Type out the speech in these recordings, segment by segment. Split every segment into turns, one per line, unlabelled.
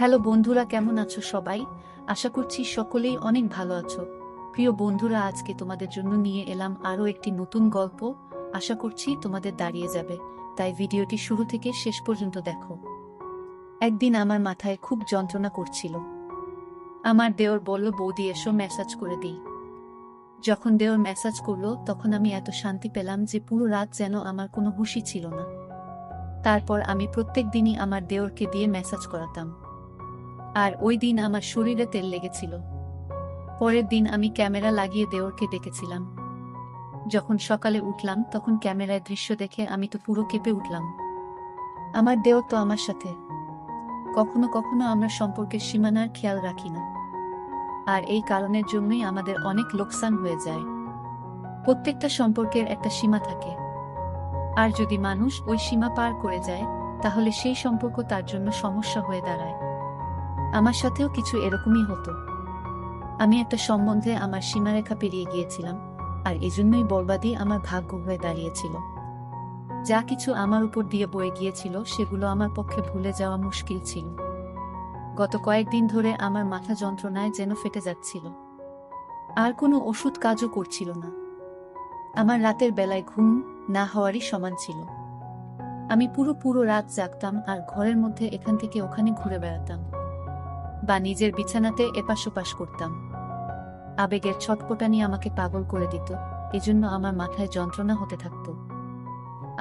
Hello বন্ধুরা, কেমন আছো সবাই? আশা করছি সকলেই অনেক ভালো আছো। প্রিয় বন্ধুরা, আজকে তোমাদের জন্য নিয়ে এলাম আরও একটি নতুন গল্প। আশা করছি তোমাদের দাঁড়িয়ে যাবে, তাই ভিডিওটি শুরু থেকে শেষ পর্যন্ত দেখো। একদিন আমার মাথায় খুব যন্ত্রণা করছিল। আমার দেওর বলল, বৌদি এসো ম্যাসাজ করে দিই। যখন দেওর ম্যাসাজ করলো তখন আমি এত শান্তি পেলাম যে পুরো রাত যেন আমার কোনো হুঁশই ছিল না। তারপর আমি প্রত্যেক দিনই আমার দেওরকে দিয়ে ম্যাসাজ করাতাম। আর ওই দিন আমার শরীরে তেল লেগেছিল। পরের দিন আমি ক্যামেরা লাগিয়ে দেওরকে ডেকেছিলাম। যখন সকালে উঠলাম তখন ক্যামেরায় দৃশ্য দেখে আমি তো পুরো কেঁপে উঠলাম। আমার দেওর তো আমার সাথে। কখনো কখনো আমরা সম্পর্কের সীমানার খেয়াল রাখি না, আর এই কারণের জন্যই আমাদের অনেক লোকসান হয়ে যায়। প্রত্যেকটা সম্পর্কের একটা সীমা থাকে, আর যদি মানুষ ওই সীমা পার করে যায় তাহলে সেই সম্পর্ক তার জন্য সমস্যা হয়ে দাঁড়ায়। আমার সাথেও কিছু এরকমই হতো। আমি একটা সম্বন্ধে আমার সীমারেখা পেরিয়ে গিয়েছিলাম, আর এজন্যই বরবাদী আমার ভাগ্য হয়ে দাঁড়িয়েছিল। যা কিছু আমার উপর দিয়ে বয়ে গিয়েছিল সেগুলো আমার পক্ষে ভুলে যাওয়া মুশকিল ছিল। গত কয়েকদিন ধরে আমার মাথা যন্ত্রণায় যেন ফেটে যাচ্ছিল, আর কোনো ওষুধ কাজও করছিল না। আমার রাতের বেলায় ঘুম না হওয়ারই সমান ছিল। আমি পুরো রাত জাগতাম আর ঘরের মধ্যে এখান থেকে ওখানে ঘুরে বেড়াতাম, বা নিজের বিছানাতে এপাশ ওপাশ করতাম। আবেগের ছটপটানি আমাকে পাগল করে দিত, এজন্য আমার মাথায় যন্ত্রণা হতে থাকত।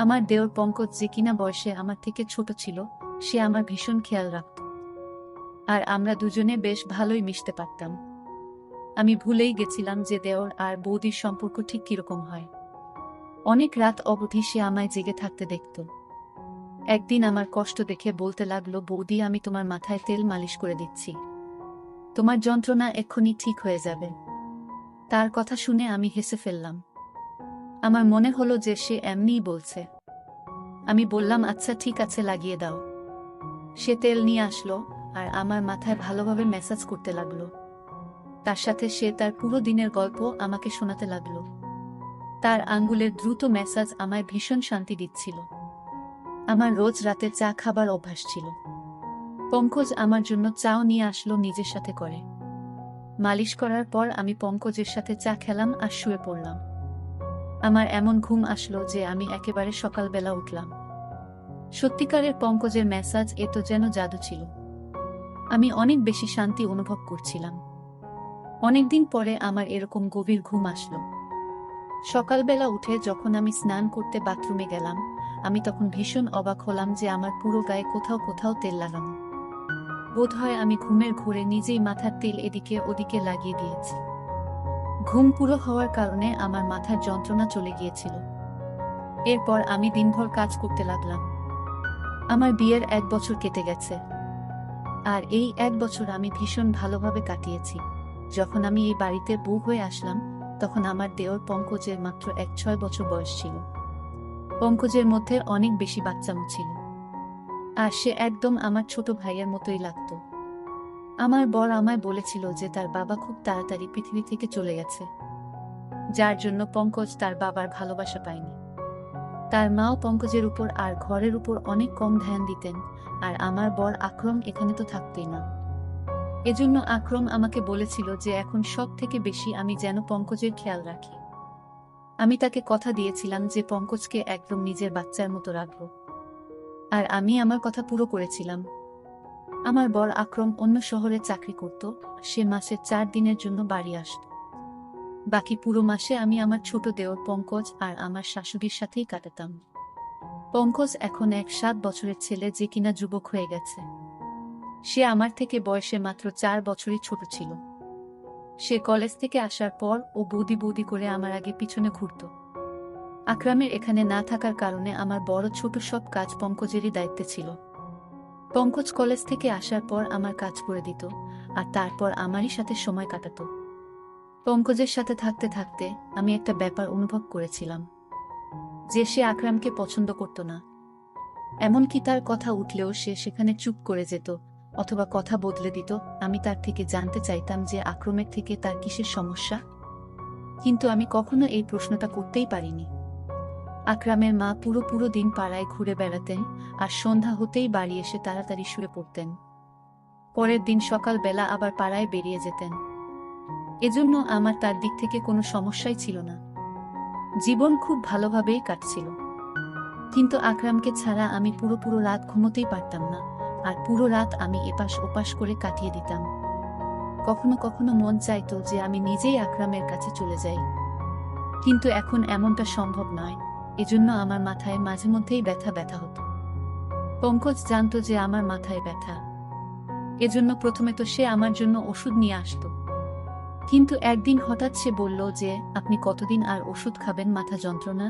আমার দেওর পঙ্কজ, যে কিনা বয়সে আমার থেকে ছোট ছিল, সে আমার ভীষণ খেয়াল রাখত, আর আমরা দুজনে বেশ ভালোই মিশতে পারতাম। আমি ভুলেই গেছিলাম যে দেওর আর বৌদির সম্পর্ক ঠিক কিরকম হয়। অনেক রাত অবধি সে আমায় জেগে থাকতে দেখত। একদিন আমার কষ্ট দেখে বলতে লাগলো, বৌদি আমি তোমার মাথায় তেল মালিশ করে দিচ্ছি, তোমার যন্ত্রণা এক্ষুনি ঠিক হয়ে যাবে। তার কথা শুনে আমি হেসে ফেললাম। আমার মনে হলো যে সে এমনিই বলছে। আমি বললাম, আচ্ছা ঠিক আছে, লাগিয়ে দাও। সে তেল নিয়ে আসলো আর আমার মাথায় ভালোভাবে ম্যাসাজ করতে লাগলো। তার সাথে সে তার পুরো দিনের গল্প আমাকে শোনাতে লাগলো। তার আঙ্গুলের দ্রুত ম্যাসাজ আমায় ভীষণ শান্তি দিচ্ছিল। আমার রোজ রাতে চা খাবার অভ্যাস ছিল। পঙ্কজ আমার জন্য চাও নিয়ে আসলো নিজের সাথে করে। মালিশ করার পর আমি পঙ্কজের সাথে চা খেলাম আর শুয়ে পড়লাম। আমার এমন ঘুম আসলো যে আমি একেবারে সকালবেলা উঠলাম। সত্যিকারের পঙ্কজের ম্যাসাজ এ তো যেন জাদু ছিল। আমি অনেক বেশি শান্তি অনুভব করছিলাম। অনেকদিন পরে আমার এরকম গভীর ঘুম আসলো। সকালবেলা উঠে যখন আমি স্নান করতে বাথরুমে গেলাম, আমি তখন ভীষণ অবাক হলাম যে আমার পুরো গায়ে কোথাও কোথাও তেল লাগানো। বোধহয় আমি ঘুমের ঘোরে নিজেই মাথার তেল এদিকে ওদিকে লাগিয়ে দিয়েছি। ঘুম পুরো হওয়ার কারণে আমার মাথার যন্ত্রণা চলে গিয়েছিল। এরপর আমি দিনভর কাজ করতে লাগলাম। আমার বিয়ের 1 বছর কেটে গেছে, আর এই 1 বছর আমি ভীষণ ভালোভাবে কাটিয়েছি। যখন আমি এই বাড়িতে বউ হয়ে আসলাম তখন আমার দেওর পঙ্কজের মাত্র 6 বছর বয়স ছিল। পঙ্কজের মধ্যে অনেক বেশি বাচ্চামো ছিল, আর সে একদম আমার ছোট ভাইয়ের মতোই লাগতো। আমার বর আমায় বলেছিল যে তার বাবা খুব তাড়াতাড়ি পৃথিবী থেকে চলে গেছে, যার জন্য পঙ্কজ তার বাবার ভালোবাসা পায়নি। তার মাও পঙ্কজের উপর আর ঘরের উপর অনেক কম ধ্যান দিতেন, আর আমার বর আকরম এখানে তো থাকতেই না। এজন্য আকরম আমাকে বলেছিল যে এখন সব থেকে বেশি আমি যেন পঙ্কজের খেয়াল রাখি। আমি তাকে কথা দিয়েছিলাম যে পঙ্কজকে একদম নিজের বাচ্চার মতো রাখব, আর আমি আমার কথা পুরো করেছিলাম। আমার বর আকরম অন্য শহরে চাকরি করত, সে মাসে 4 দিনের জন্য বাড়ি আসত। বাকি পুরো মাসে আমি আমার ছোট দেওর পঙ্কজ আর আমার শাশুড়ির সাথেই কাটাতাম। পঙ্কজ এখন 7 বছরের ছেলে, যে কিনা যুবক হয়ে গেছে। সে আমার থেকে বয়সে মাত্র 4 বছরই ছোট ছিল। সে কলেজ থেকে আসার পর ও বৌদি বৌদি করে আমার আগে পিছনে ঘুরত। আকরামের এখানে না থাকার কারণে আমার বড় ছোট সব কাজ পঙ্কজেরই দায়িত্বে ছিল। পঙ্কজ কলেজ থেকে আসার পর আমার কাজ করে দিত, আর তারপর আমারই সাথে সময় কাটাতো। পঙ্কজের সাথে থাকতে থাকতে আমি একটা ব্যাপার অনুভব করেছিলাম, যে সে আকরামকে পছন্দ করত না। এমনকি তার কথা উঠলেও সে সেখানে চুপ করে যেত অথবা কথা বদলে দিত। আমি তার থেকে জানতে চাইতাম যে আকরমের থেকে তার কিসের সমস্যা, কিন্তু আমি কখনো এই প্রশ্নটা করতেই পারিনি। আকরামের মা পুরো দিন পাড়ায় ঘুরে বেড়াতেন, আর সন্ধ্যা হতেই বাড়ি এসে তাড়াতাড়ি শুয়ে পড়তেন। পরের দিন সকালবেলা আবার পাড়ায় বেরিয়ে যেতেন। এজন্য আমার তার দিক থেকে কোনো সমস্যাই ছিল না। জীবন খুব ভালোভাবেই কাটছিল। কিন্তু আকরামকে ছাড়া আমি পুরো রাত ঘুমোতেই পারতাম না, আর পুরো রাত আমি এপাশ ওপাশ করে কাটিয়ে দিতাম। কখনো কখনো মন চাইতো যে আমি নিজেই আকরামের কাছে চলে যাই, কিন্তু এখন এমনটা সম্ভব নয়। এজন্য আমার মাথায় মাঝে মধ্যেই ব্যথা ব্যথা হতো। পঙ্কজ জানতো যে আমার মাথায় ব্যথা, এজন্য প্রথমে তো সে আমার জন্য ওষুধ নিয়ে আসতো। কিন্তু একদিন হঠাৎ সে বলল যে, আপনি কতদিন আর ওষুধ খাবেন মাথা যন্ত্রণা?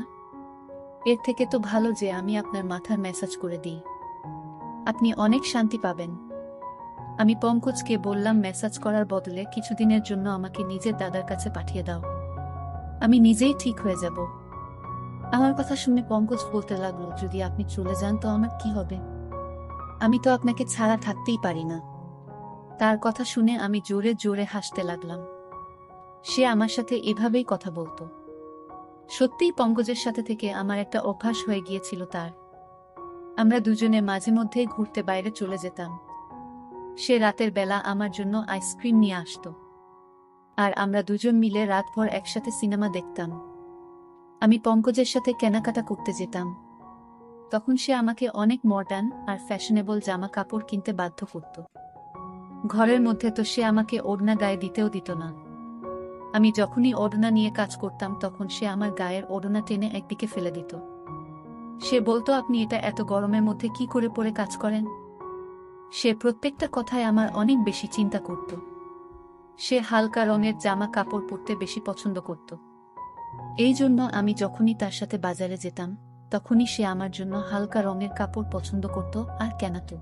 এর থেকে তো ভালো যে আমি আপনার মাথার ম্যাসাজ করে দিই, আপনি অনেক শান্তি পাবেন। আমি পঙ্কজকে বললাম, ম্যাসাজ করার বদলে কিছুদিনের জন্য আমাকে নিজের দাদার কাছে পাঠিয়ে দাও, আমি নিজেই ঠিক হয়ে যাব। আমার কথা শুনে পঙ্কজ বলতে লাগলো, যদি আপনি চলে যান তো আমার কি হবে? আমি তো আপনাকে ছাড়া থাকতেই পারি না। তার কথা শুনে আমি জোরে জোরে হাসতে লাগলাম। সে আমার সাথে এভাবেই কথা বলতো। সত্যিই পঙ্কজের সাথে থেকে আমার একটা অভ্যাস হয়ে গিয়েছিল তার। আমরা দুজনে মাঝে মধ্যেই ঘুরতে বাইরে চলে যেতাম। সে রাতের বেলা আমার জন্য আইসক্রিম নিয়ে আসতো, আর আমরা দুজন মিলে রাতভর একসাথে সিনেমা দেখতাম। আমি পঙ্কজের সাথে কেনাকাটা করতে যেতাম। তখন সে আমাকে অনেক মডার্ন আর ফ্যাশনেবল জামা কাপড় কিনতে বাধ্য করত। ঘরের মধ্যে তো সে আমাকে ওড়না গায়ে দিতেও দিত না। আমি যখনই ওড়না নিয়ে কাজ করতাম তখন সে আমার গায়ের ওড়না টেনে একদিকে ফেলে দিত। সে বলতো, আপনি এটা এত গরমের মধ্যে কি করে পরে কাজ করেন? সে প্রত্যেকটা কথায় আমার অনেক বেশি চিন্তা করত। সে হালকা রঙের জামা কাপড় পরতে বেশি পছন্দ করত। এই জন্য আমি যখনই তার সাথে বাজারে যেতাম তখনই সে আমার জন্য হালকা রঙের কাপড় পছন্দ করত আর কেনাতো।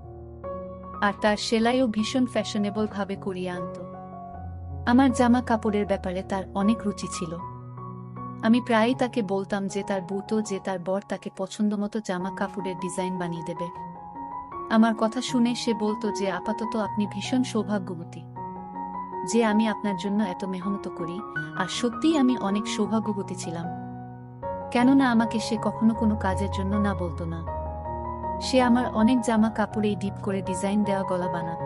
আর তার সেলাইও ভীষণ ফ্যাশনেবল ভাবে করিয়ে আনত। আমার জামা কাপড়ের ব্যাপারে তার অনেক রুচি ছিল। আমি প্রায়ই তাকে বলতাম যে তার বউতো যে তার বর তাকে পছন্দমতো জামা কাপড়ের ডিজাইন বানিয়ে দেবে। আমার কথা শুনে সে বলতো যে, আপাতত আপনি ভীষণ সৌভাগ্যবতী যে আমি আপনার জন্য এত মেহনত করি। আর সত্যিই আমি অনেক সৌভাগ্যবতী ছিলাম, কেননা আমাকে সে কখনো কোনো কাজের জন্য না বলতো না। সে আমার অনেক জামা কাপড়েই ডিপ করে ডিজাইন দেওয়া গলা বানাত,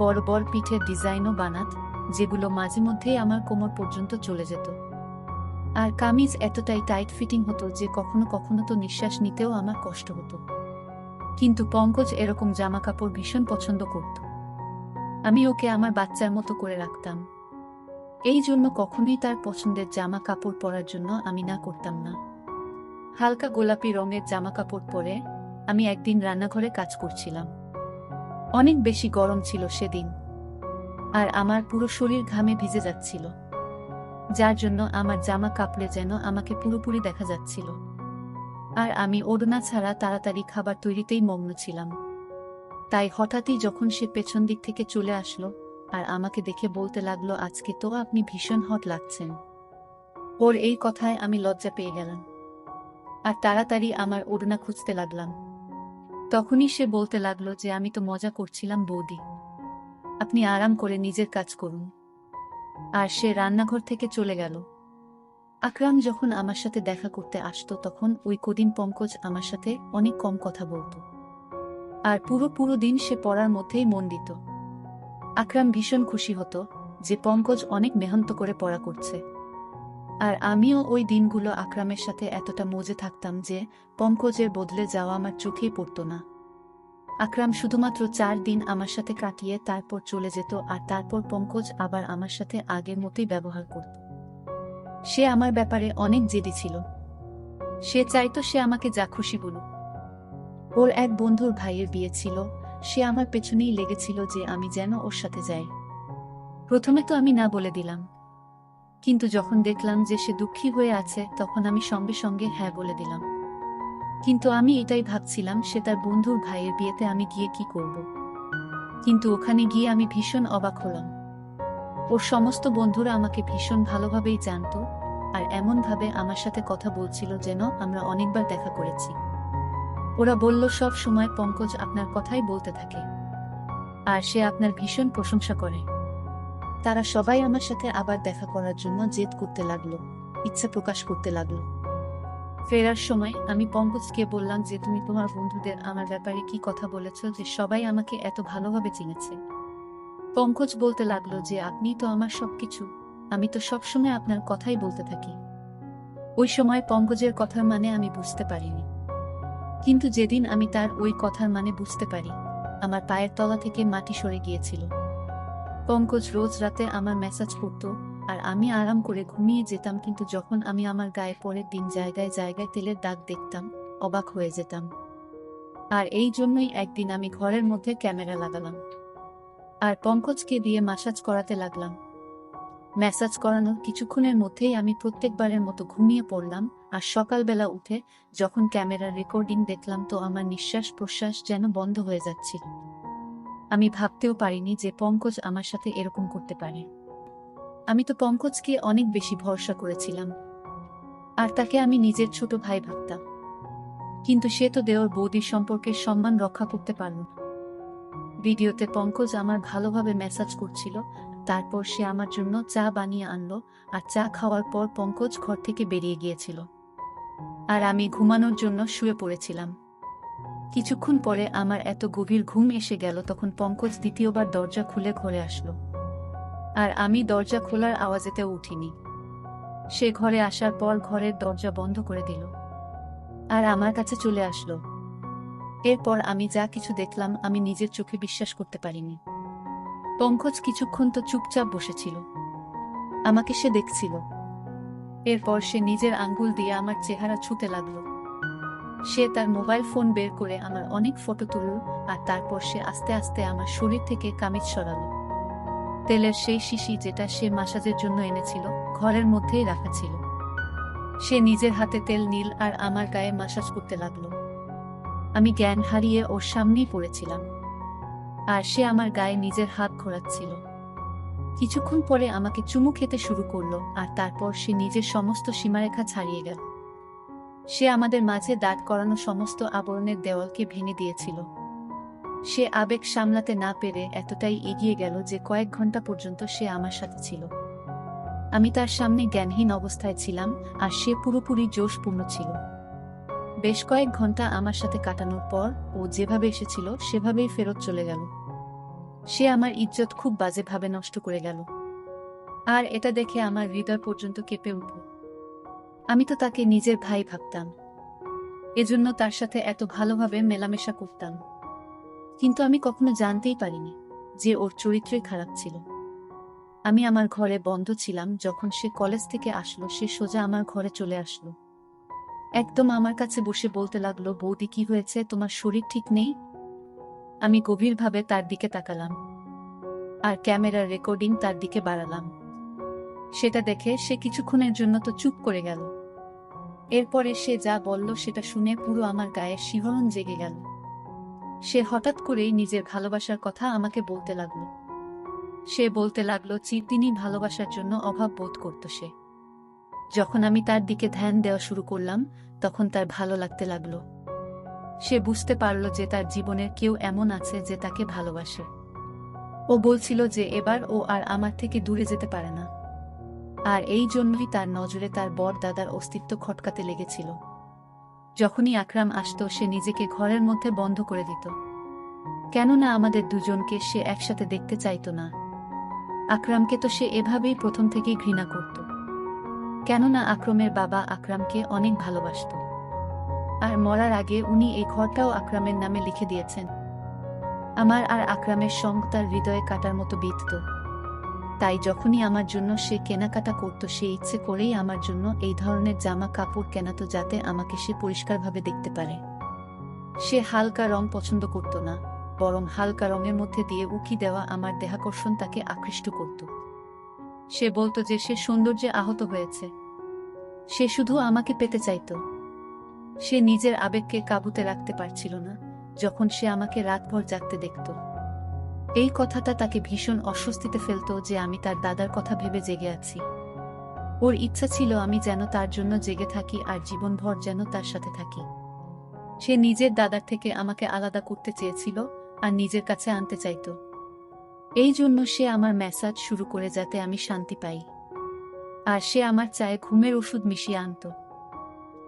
বড় বড় পিঠের ডিজাইনও বানাত, যেগুলো মাঝে মধ্যেই আমার কোমর পর্যন্ত চলে যেত। আর কামিজ এতটাই টাইট ফিটিং হতো যে কখনো কখনো তো নিঃশ্বাস নিতেও আমার কষ্ট হতো। কিন্তু পঙ্কজ এরকম জামা কাপড় ভীষণ পছন্দ করত। আমি ওকে আমার বাচ্চার মতো করে রাখতাম। এই জন্য কখনোই তার পছন্দের জামা কাপড় পরার জন্য আমি না করতাম না। হালকা গোলাপি রঙের জামা কাপড় পরে আমি একদিন রান্নাঘরে কাজ করছিলাম। অনেক বেশি গরম ছিল সেদিন, আর আমার পুরো শরীর ঘামে ভিজে যাচ্ছিল, যার জন্য আমার জামা কাপড়ে যেন আমাকে পুরোপুরি দেখা যাচ্ছিল। আর আমি ওড়না ছাড়া তাড়াতাড়ি খাবার তৈরিতেই মগ্ন ছিলাম। তাই হঠাৎই যখন সে পেছন দিক থেকে চলে আসলো আর আমাকে দেখে বলতে লাগলো, আজকে তো আপনি ভীষণ হট লাগছেন। ওর এই কথায় আমি লজ্জা পেয়ে গেলাম আর তাড়াতাড়ি আমার ওড়না খুঁজতে লাগলাম। তখনই সে বলতে লাগলো যে, আমি তো মজা করছিলাম বৌদি, আপনি আরাম করে নিজের কাজ করুন। আর সে রান্নাঘর থেকে চলে গেল। আকরাম যখন আমার সাথে দেখা করতে আসতো তখন ওই কদিন পঙ্কজ আমার সাথে অনেক কম কথা বলতো, আর পুরো দিন সে পড়ার মধ্যেই মন দিত। আকরাম ভীষণ খুশি হতো যে পঙ্কজ অনেক মেহনত করে পড়া করছে। আর আমিও ওই দিনগুলো আকরামের সাথে এতটা মজে থাকতাম যে পঙ্কজের বদলে যাওয়া আমার চোখেই পড়তো না। আকরাম শুধুমাত্র 4 দিন আমার সাথে কাটিয়ে তারপর চলে যেত, আর তারপর পঙ্কজ আবার আমার সাথে আগের মতোই ব্যবহার করত। সে আমার ব্যাপারে অনেক জেদি ছিল। সে চাইতো সে আমাকে যা খুশি বলুক। ওর এক বন্ধুর ভাইয়ের বিয়ে ছিল, সে আমার পেছনেই লেগেছিল যে আমি যেন ওর সাথে যাই। প্রথমে তো আমি না বলে দিলাম, কিন্তু যখন দেখলাম যে সে দুঃখী হয়ে আছে তখন আমি সঙ্গে সঙ্গে হ্যাঁ বলে দিলাম। কিন্তু আমি এটাই ভাবছিলাম, সে তার বন্ধুর ভাইয়ের বিয়েতে আমি গিয়ে কি করব। কিন্তু ওখানে গিয়ে আমি ভীষণ অবাক হলাম। ওর সমস্ত বন্ধুরা আমাকে ভীষণ ভালোভাবেই জানত, আর এমনভাবে আমার সাথে কথা বলছিল যেন আমরা অনেকবার দেখা করেছি। ওরা বলল, সব সময় পঙ্কজ আপনার কথাই বলতে থাকে, আর সে আপনার ভীষণ প্রশংসা করে। তারা সবাই আমার সাথে আবার দেখা করার জন্য জেদ করতে লাগলো, ইচ্ছা প্রকাশ করতে লাগলো। ফেরার সময় আমি পঙ্কজকে বললাম যে তুমি তোমার বন্ধুদের আমার ব্যাপারে কি কথা বলেছ যে সবাই আমাকে এত ভালোভাবে চিনেছে। পঙ্কজ বলতে লাগলো যে আপনি তো আমার সবকিছু, আমি তো সবসময় আপনার কথাই বলতে থাকি। ওই সময় পঙ্কজের কথার মানে আমি বুঝতে পারিনি, কিন্তু যেদিন আমি তার ওই কথার মানে বুঝতে পারি, আমার পায়ের তলা থেকে মাটি সরে গিয়েছিল। পঙ্কজ রোজ রাতে আমার মেসেজ করত, আর আমি আরাম করে ঘুমিয়ে যেতাম, কিন্তু যখন আমি আমার গায়ে পরের দিন জায়গায় জায়গায় তেলের দাগ দেখতাম, অবাক হয়ে যেতাম। আর এই জন্যই একদিন আমি ঘরের মধ্যে ক্যামেরা লাগালাম আর পঙ্কজকে দিয়ে ম্যাসাজ করাতে লাগলাম। ম্যাসাজ করানোর কিছুক্ষণের মধ্যেই আমি প্রত্যেকবারের মতো ঘুমিয়ে পড়লাম। আর সকালবেলা উঠে যখন ক্যামেরার রেকর্ডিং দেখলাম, তো আমার নিঃশ্বাস প্রশ্বাস যেন বন্ধ হয়ে যাচ্ছিল। আমি ভাবতেও পারিনি যে পঙ্কজ আমার সাথে এরকম করতে পারে। আমি তো পঙ্কজকে অনেক বেশি ভরসা করেছিলাম, আর তাকে আমি নিজের ছোট ভাই ভাবতাম, কিন্তু সে তো দেওর বৌদির সম্পর্কের সম্মান রক্ষা করতে পারল না। ভিডিওতে পঙ্কজ আমার ভালোভাবে মেসাজ করছিল, তারপর সে আমার জন্য চা বানিয়ে আনলো, আর চা খাওয়ার পর পঙ্কজ ঘর থেকে বেরিয়ে গিয়েছিল, আর আমি ঘুমানোর জন্য শুয়ে পড়েছিলাম। কিছুক্ষণ পরে আমার এত গভীর ঘুম এসে গেল, তখন পঙ্কজ দ্বিতীয়বার দরজা খুলে ঘরে আসলো, আর আমি দরজা খোলার আওয়াজেতেও উঠিনি। সে ঘরে আসার পর ঘরের দরজা বন্ধ করে দিল, আর আমার কাছে চলে আসলো। এরপর আমি যা কিছু দেখলাম আমি নিজের চোখে বিশ্বাস করতে পারিনি। পঙ্কজ কিছুক্ষণ তো চুপচাপ বসেছিল, আমাকে সে দেখছিল। এরপর সে নিজের আঙ্গুল দিয়ে আমার চেহারা ছুঁতে লাগলো। সে তার মোবাইল ফোন বের করে আমার অনেক ফটো তুলল, আর তারপর সে আস্তে আস্তে আমার শরীর থেকে কামিজ সরালো। তেলের সেই শিশি যেটা সে মাসাজের জন্য এনেছিল ঘরের মধ্যেই রাখা ছিল। সে নিজের হাতে তেল নীল আর আমার গায়ে মাসাজ করতে লাগলো। আমি জ্ঞান হারিয়ে ওর সামনেই পড়েছিলাম, আর সে আমার গায়ে নিজের হাত ঘোরাচ্ছিল। কিছুক্ষণ পরে আমাকে চুমু খেতে শুরু করলো, আর তারপর সে নিজের সমস্ত সীমারেখা ছাড়িয়ে গেল। সে আমাদের মাঝে দাঁড় করানো সমস্ত আবরণের দেওয়ালকে ভেঙে দিয়েছিল। সে আবেগ সামলাতে না পেরে এতটাই এগিয়ে গেল যে কয়েক ঘন্টা পর্যন্ত সে আমার সাথে ছিল। আমি তার সামনে জ্ঞানহীন অবস্থায় ছিলাম, আর সে পুরোপুরি জোশপূর্ণ ছিল। বেশ কয়েক ঘন্টা আমার সাথে কাটানোর পর ও যেভাবে এসেছিল সেভাবেই ফেরত চলে গেল। সে আমার ইজ্জত খুব বাজেভাবে নষ্ট করে গেল, আর এটা দেখে আমার হৃদয় পর্যন্ত কেঁপে উঠল। আমি তো তাকে নিজের ভাই ভাবতাম, এজন্য তার সাথে এত ভালোভাবে মেলামেশা করতাম, কিন্তু আমি কখনো জানতেই পারিনি যে ওর চরিত্রই খারাপ ছিল। আমি আমার ঘরে বন্ধ ছিলাম, যখন সে কলেজ থেকে আসলো সে সোজা আমার ঘরে চলে আসলো। একদম আমার কাছে বসে বলতে লাগলো, বৌদি কি হয়েছে, তোমার শরীর ঠিক নেই? আমি গভীরভাবে তার দিকে তাকালাম, আর ক্যামেরার রেকর্ডিং তার দিকে বাড়ালাম। সেটা দেখে সে কিছুক্ষণের জন্য তো চুপ করে গেল। এরপরে সে যা বলল সেটা শুনে পুরো আমার গায়ে শিহরণ জেগে গেল। সে হঠাৎ করেই নিজের ভালোবাসার কথা আমাকে বলতে লাগলো। সে বলতে লাগলো চিরদিনই ভালোবাসার জন্য অভাব বোধ করত সে। যখন আমি তার দিকে ধ্যান দেওয়া শুরু করলাম, তখন তার ভালো লাগতে লাগলো। সে বুঝতে পারল যে তার জীবনের কেউ এমন আছে যে তাকে ভালোবাসে। ও বলছিল যে এবার ও আর আমার থেকে দূরে যেতে পারে না, আর এই জন্যই তার নজরে তার বড় দাদার অস্তিত্ব খটকাতে লেগেছিল। যখনই আকরাম আসতো সে নিজেকে ঘরের মধ্যে বন্ধ করে দিত, কেননা আমাদের দুজনকে সে একসাথে দেখতে চাইতো না। আকরামকে তো সে এভাবেই প্রথম থেকেই ঘৃণা করত, কেননা আকরামের বাবা আকরামকে অনেক ভালোবাসত, আর মরার আগে উনি এই ঘরটাও আকরামের নামে লিখে দিয়েছেন। আমার আর আকরামের সঙ্গ তার হৃদয়ে কাটার মতো বিঁধত। তাই যখনই আমার জন্য সে কেনাকাটা করত সে ইচ্ছে করেই আমার জন্য এই ধরনের জামা কাপড় কেনাতো, যাতে আমাকে সে পরিষ্কারভাবে দেখতে পারে। সে হালকা রং পছন্দ করত না, বরং হালকা রঙের মধ্যে দিয়ে উকি দেওয়া আমার দেহাকর্ষণ তাকে আকৃষ্ট করত। সে বলতো যে সে সৌন্দর্যে আহত হয়েছে, সে শুধু আমাকে পেতে চাইত। সে নিজের আবেগকে কাবুতে রাখতে পারছিল না যখন সে আমাকে রাতভর জাগতে দেখত। এই কথাটা তাকে ভীষণ অস্বস্তিতে ফেলত যে আমি তার দাদার কথা ভেবে জেগে আছি। ওর ইচ্ছা ছিল আমি যেন তার জন্য জেগে থাকি আর জীবনভর যেন তার সাথে থাকি। সে নিজের দাদার থেকে আমাকে আলাদা করতে চেয়েছিল আর নিজের কাছে আনতে চাইত। এই জন্য সে আমার ম্যাসাজ শুরু করে যাতে আমি শান্তি পাই, আর সে আমার চায়ে ঘুমের ওষুধ মিশিয়ে আনত।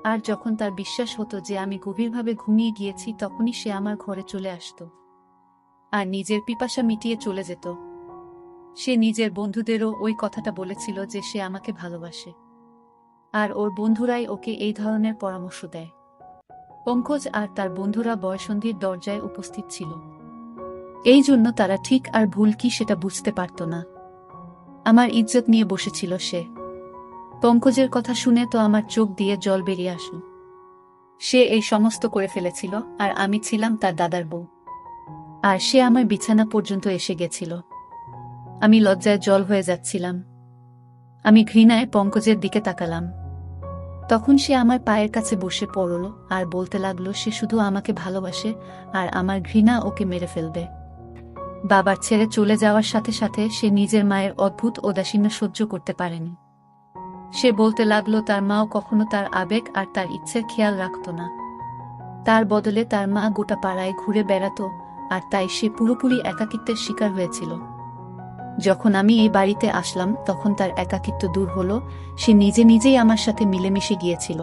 আর যখন তার বিশ্বাস হতো যে আমি গভীরভাবে ঘুমিয়ে গিয়েছি তখনই সে আমার ঘরে চলে আসতো আর নিজের পিপাসা মিটিয়ে চলে যেত। সে নিজের বন্ধুদেরও ওই কথাটা বলেছিল যে সে আমাকে ভালোবাসে, আর ওর বন্ধুরাই ওকে এই ধরনের পরামর্শ দেয়। পঙ্কজ আর তার বন্ধুরা বয়ঃসন্ধির দরজায় উপস্থিত ছিল, এই জন্য তারা ঠিক আর ভুল কি সেটা বুঝতে পারত না। আমার ইজ্জত নিয়ে বসেছিল সে। পঙ্কজের কথা শুনে তো আমার চোখ দিয়ে জল বেরিয়ে আসল। সে এই সমস্ত করে ফেলেছিল, আর আমি ছিলাম তার দাদার বউ, আর সে আমার বিছানা পর্যন্ত এসে গেছিল। আমি লজ্জায় জল হয়ে যাচ্ছিলাম। আমি ঘৃণায় পঙ্কজের দিকে তাকালাম। তখন সে আমার পায়ের কাছে বসে পড়ল আর বলতে লাগলো সে শুধু আমাকে ভালোবাসে আর আমার ঘৃণা ওকে মেরে ফেলবে। বাবার ছেড়ে চলে যাওয়ার সাথে সাথে সে নিজের মায়ের অদ্ভুত উদাসীন্য সহ্য করতে পারেনি। সে বলতে লাগলো তার মাও কখনো তার আবেগ আর তার ইচ্ছের খেয়াল রাখত না। তার বদলে তার মা গোটা পাড়ায় ঘুরে বেড়াতো, আর তাই সে পুরোপুরি একাকিত্বের শিকার হয়েছিল। যখন আমি এই বাড়িতে আসলাম তখন তার একাকিত্ব দূর হলো। সে নিজে নিজেই আমার সাথে মিলেমিশে গিয়েছিল।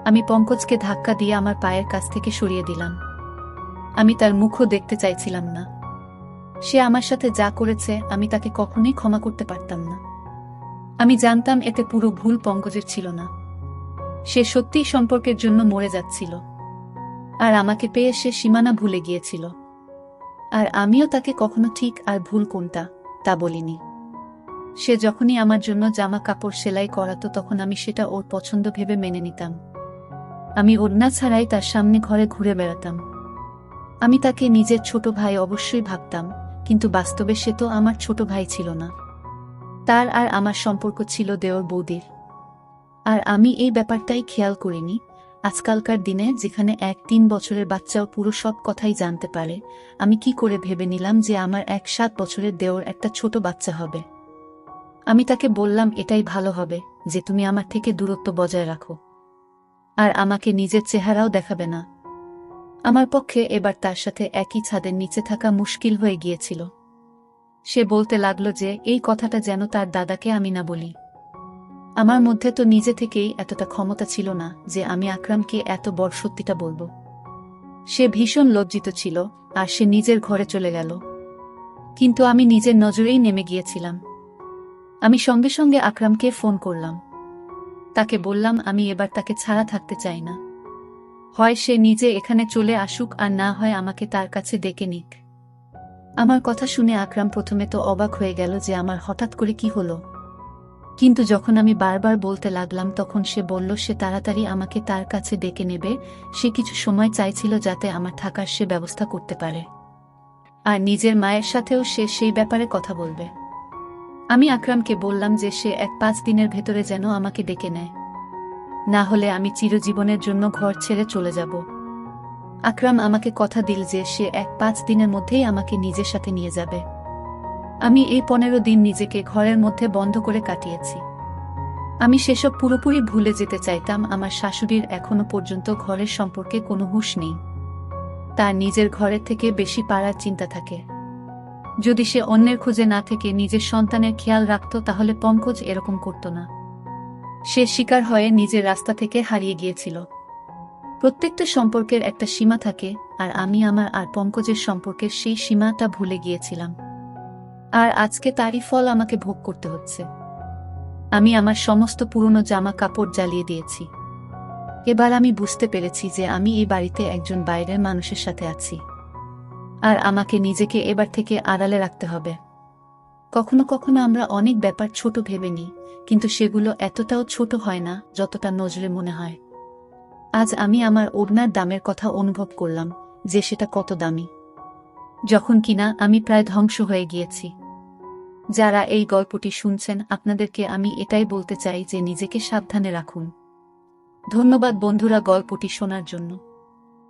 আমি পঙ্কজকে ধাক্কা দিয়ে আমার পায়ের কাছ থেকে সরিয়ে দিলাম। আমি তার মুখও দেখতে চাইছিলাম না। সে আমার সাথে যা করেছে আমি তাকে কখনোই ক্ষমা করতে পারতাম না। আমি জানতাম এতে পুরো ভুল পঙ্কজের ছিল না। সে সত্যিই সম্পর্কের জন্য মরে যাচ্ছিল, আর আমাকে পেয়ে সে সীমানা ভুলে গিয়েছিল। আর আমিও তাকে কখনো ঠিক আর ভুল কোনটা তা বলিনি। সে যখনই আমার জন্য জামা কাপড় সেলাই করাতো তখন আমি সেটা ওর পছন্দ ভেবে মেনে নিতাম। আমি ওড়না ছাড়াই তার সামনে ঘরে ঘুরে বেড়াতাম। আমি তাকে নিজের ছোট ভাই অবশ্যই ভাবতাম, কিন্তু বাস্তবে সে তো আমার ছোট ভাই ছিল না। তার আর আমার সম্পর্ক ছিল দেওর বৌদির। আর আমি এই ব্যাপারটাই খেয়াল করিনি। আজকালকার দিনে যেখানে 1-3 বছরের বাচ্চাও পুরো সব কথাই জানতে পারে, আমি কি করে ভেবে নিলাম যে আমার 7 বছরের দেওর একটা ছোট বাচ্চা হবে। আমি তাকে বললাম এটাই ভালো হবে যে তুমি আমার থেকে দূরত্ব বজায় রাখো, আর আমাকে নিজের চেহারাও দেখাবে না। আমার পক্ষে এবার তার সাথে একই ছাদের নিচে থাকা মুশকিল হয়ে গিয়েছিল। সে বলতে লাগলো যে এই কথাটা যেন তার দাদাকে আমি না বলি। আমার মধ্যে তো নিজে থেকেই এতটা ক্ষমতা ছিল না যে আমি আকরামকে এত বড় সত্যিটা বলবো। সে ভীষণ লজ্জিত ছিল, আর সে নিজের ঘরে চলে গেল। কিন্তু আমি নিজের নজরেই নেমে গিয়েছিলাম। আমি সঙ্গে সঙ্গে আকরামকে ফোন করলাম। তাকে বললাম আমি এবার তাকে ছাড়া থাকতে চাই না। হয় সে নিজে এখানে চলে আসুক, আর না হয় আমাকে তার কাছে ডেকে নিক। আমার কথা শুনে আকরাম প্রথমে তো অবাক হয়ে গেল যে আমার হঠাৎ করে কি হলো, কিন্তু যখন আমি বারবার বলতে লাগলাম তখন সে বলল সে তাড়াতাড়ি আমাকে তার কাছে ডেকে নেবে। সে কিছু সময় চাইছিল যাতে আমার থাকার সে ব্যবস্থা করতে পারে, আর নিজের মায়ের সাথেও সে সেই ব্যাপারে কথা বলবে। আমি আকরামকে বললাম যে সে 1-5 দিনের ভেতরে যেন আমাকে ডেকে নেয়, না হলে আমি চিরজীবনের জন্য ঘর ছেড়ে চলে যাব। আকরাম আমাকে কথা দিল যে সে 1-5 দিনের মধ্যেই আমাকে নিজের সাথে নিয়ে যাবে। আমি এই 15 দিন নিজেকে ঘরের মধ্যে বন্ধ করে কাটিয়েছি। আমি সেসব পুরোপুরি ভুলে যেতে চাইতাম। আমার শাশুড়ির এখনো পর্যন্ত ঘরের সম্পর্কে কোনো হুঁশ নেই। তার নিজের ঘরের থেকে বেশি পাড়ার চিন্তা থাকে। যদি সে অন্যের খোঁজে না থেকে নিজের সন্তানের খেয়াল রাখত তাহলে পঙ্কজ এরকম করত না। সে শিকার হয়ে নিজের রাস্তা থেকে হারিয়ে গিয়েছিল। প্রত্যেকটা সম্পর্কের একটা সীমা থাকে, আর আমি আমার আর পঙ্কজের সম্পর্কের সেই সীমাটা ভুলে গিয়েছিলাম। আর আজকে তারই ফল আমাকে ভোগ করতে হচ্ছে। আমি আমার সমস্ত পুরনো জামা কাপড় জ্বালিয়ে দিয়েছি। এবার আমি বুঝতে পেরেছি যে আমি এই বাড়িতে একজন বাইরের মানুষের সাথে আছি, আর আমাকে নিজেকে এবার থেকে আড়ালে রাখতে হবে। কখনো কখনো আমরা অনেক ব্যাপার ছোট ভেবে নিই, কিন্তু সেগুলো এতটাও ছোট হয় না যতটা নজরে মনে হয়। আজ আমি আমার ওড়নার দামের কথা অনুভব করলাম, যে সেটা কত দামি, যখন কিনা আমি প্রায় ধ্বংস হয়ে গিয়েছি। যারা এই গল্পটি শুনছেন আপনাদেরকে আমি এটাই বলতে চাই যে নিজেকে সাবধানে রাখুন। ধন্যবাদ বন্ধুরা গল্পটি শোনার জন্য।